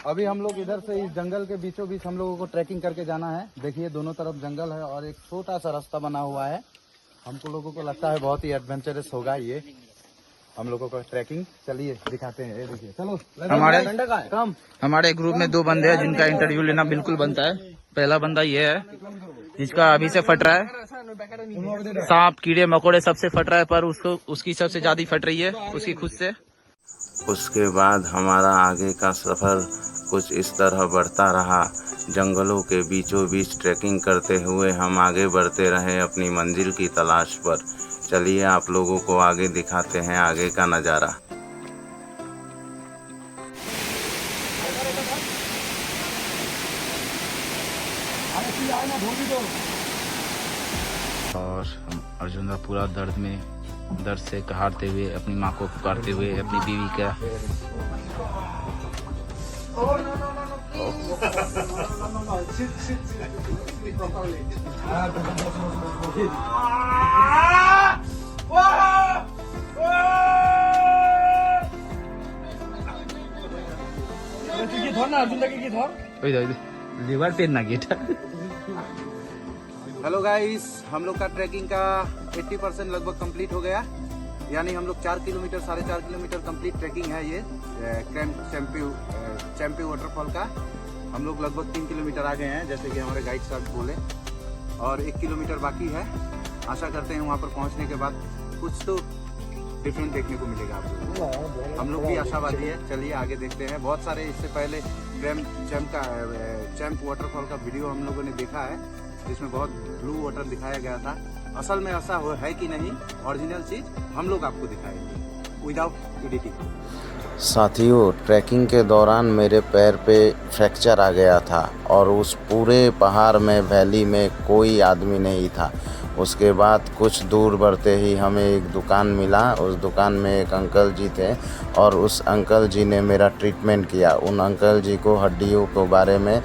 अभी हम लोग इधर से इस जंगल के बीचों बीच हम लोगों को ट्रैकिंग करके जाना है। देखिए दोनों तरफ जंगल है और एक छोटा सा रास्ता बना हुआ है। हमको लोगों को लगता है बहुत ही एडवेंचरस होगा ये हम लोगों का ट्रैकिंग। चलिए दिखाते हैं। ये देखिए, चलो हमारे ग्रुप में 2 बंदे हैं जिनका इंटरव्यू लेना बिल्कुल बनता है। पहला बंदा ये है जिसका अभी से फट रहा है। सांप कीड़े मकोड़े सबसे फट रहा है, पर उसकी सबसे ज्यादा फट रही है उसकी खुद से। उसके बाद हमारा आगे का सफ़र कुछ इस तरह बढ़ता रहा। जंगलों के बीचों बीच ट्रैकिंग करते हुए हम आगे बढ़ते रहे अपनी मंजिल की तलाश पर। चलिए आप लोगों को आगे दिखाते हैं आगे का नज़ारा। और अर्जुन पूरा दर्द से कहारते हुए अपनी माँ को पुकारते हुए अपनी बीवी का लीवर पेन ना गेटा। हेलो गाइस, हम लोग का ट्रैकिंग का 80% लगभग कंप्लीट हो गया। यानी हम लोग 4 किलोमीटर 4.5 किलोमीटर कंप्लीट ट्रैकिंग है ये चैंपी वाटरफॉल का। हम लोग लगभग 3 किलोमीटर आ गए हैं जैसे कि हमारे गाइड साहब बोले, और 1 किलोमीटर बाकी है। आशा करते हैं वहाँ पर पहुँचने के बाद कुछ तो डिफरेंट देखने को मिलेगा आप लोगों को। हम लोग भी आशावादी है। चलिए आगे देखते हैं। बहुत सारे इससे पहले चैंप वाटरफॉल का वीडियो हम लोगों ने देखा है जिसमें बहुत ब्लू वाटर दिखाया गया था। असल में ऐसा है कि नहीं, ओरिजिनल चीज हम लोग आपको दिखाएंगे विदाउट एडिटिंग। साथियों, ट्रैकिंग के दौरान मेरे पैर पे फ्रैक्चर आ गया था और उस पूरे पहाड़ में वैली में कोई आदमी नहीं था। उसके बाद कुछ दूर बढ़ते ही हमें एक दुकान मिला। उस दुकान में एक अंकल जी थे और उस अंकल जी ने मेरा ट्रीटमेंट किया। उन अंकल जी को हड्डियों के बारे में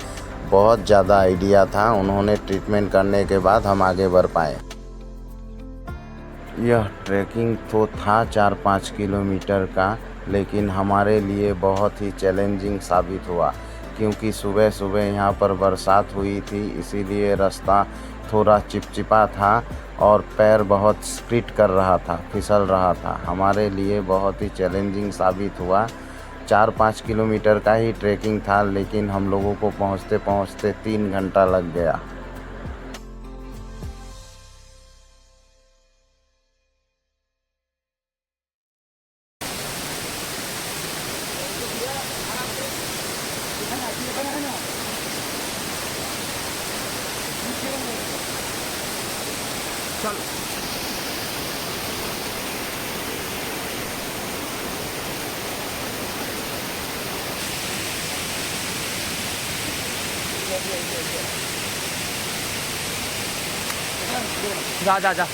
बहुत ज़्यादा आइडिया था। उन्होंने ट्रीटमेंट करने के बाद हम आगे बढ़ पाए। यह ट्रैकिंग तो था 4-5 किलोमीटर का, लेकिन हमारे लिए बहुत ही चैलेंजिंग साबित हुआ क्योंकि सुबह सुबह यहाँ पर बरसात हुई थी, इसीलिए रास्ता थोड़ा चिपचिपा था और पैर बहुत स्प्लिट कर रहा था, फिसल रहा था। हमारे लिए बहुत ही चैलेंजिंग साबित हुआ। 4-5 किलोमीटर का ही ट्रैकिंग था, लेकिन हम लोगों को पहुँचते पहुँचते 3 घंटा लग गया। जा जा जा।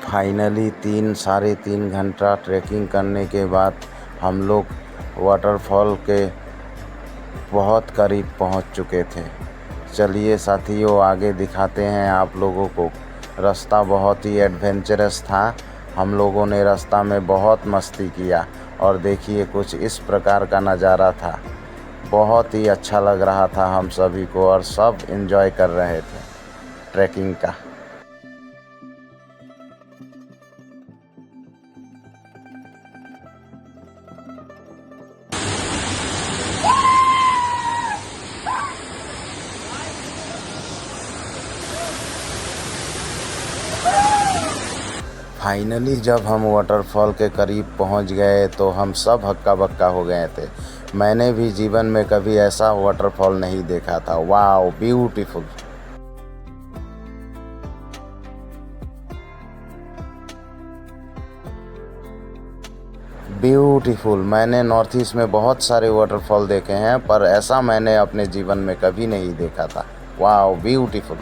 फाइनली 3-3.5 घंटा ट्रैकिंग करने के बाद हम लोग वाटरफॉल के बहुत करीब पहुंच चुके थे। चलिए साथियों आगे दिखाते हैं आप लोगों को। रास्ता बहुत ही एडवेंचरस था। हम लोगों ने रास्ता में बहुत मस्ती किया और देखिए कुछ इस प्रकार का नज़ारा था। बहुत ही अच्छा लग रहा था हम सभी को और सब एंजॉय कर रहे थे ट्रैकिंग का। फाइनली जब हम वाटरफॉल के करीब पहुंच गए तो हम सब हक्का बक्का हो गए थे। मैंने भी जीवन में कभी ऐसा वाटरफॉल नहीं देखा था। Wow, beautiful. ब्यूटीफुल। मैंने नॉर्थ ईस्ट में बहुत सारे वाटरफॉल देखे हैं पर ऐसा मैंने अपने जीवन में कभी नहीं देखा था। Wow, beautiful.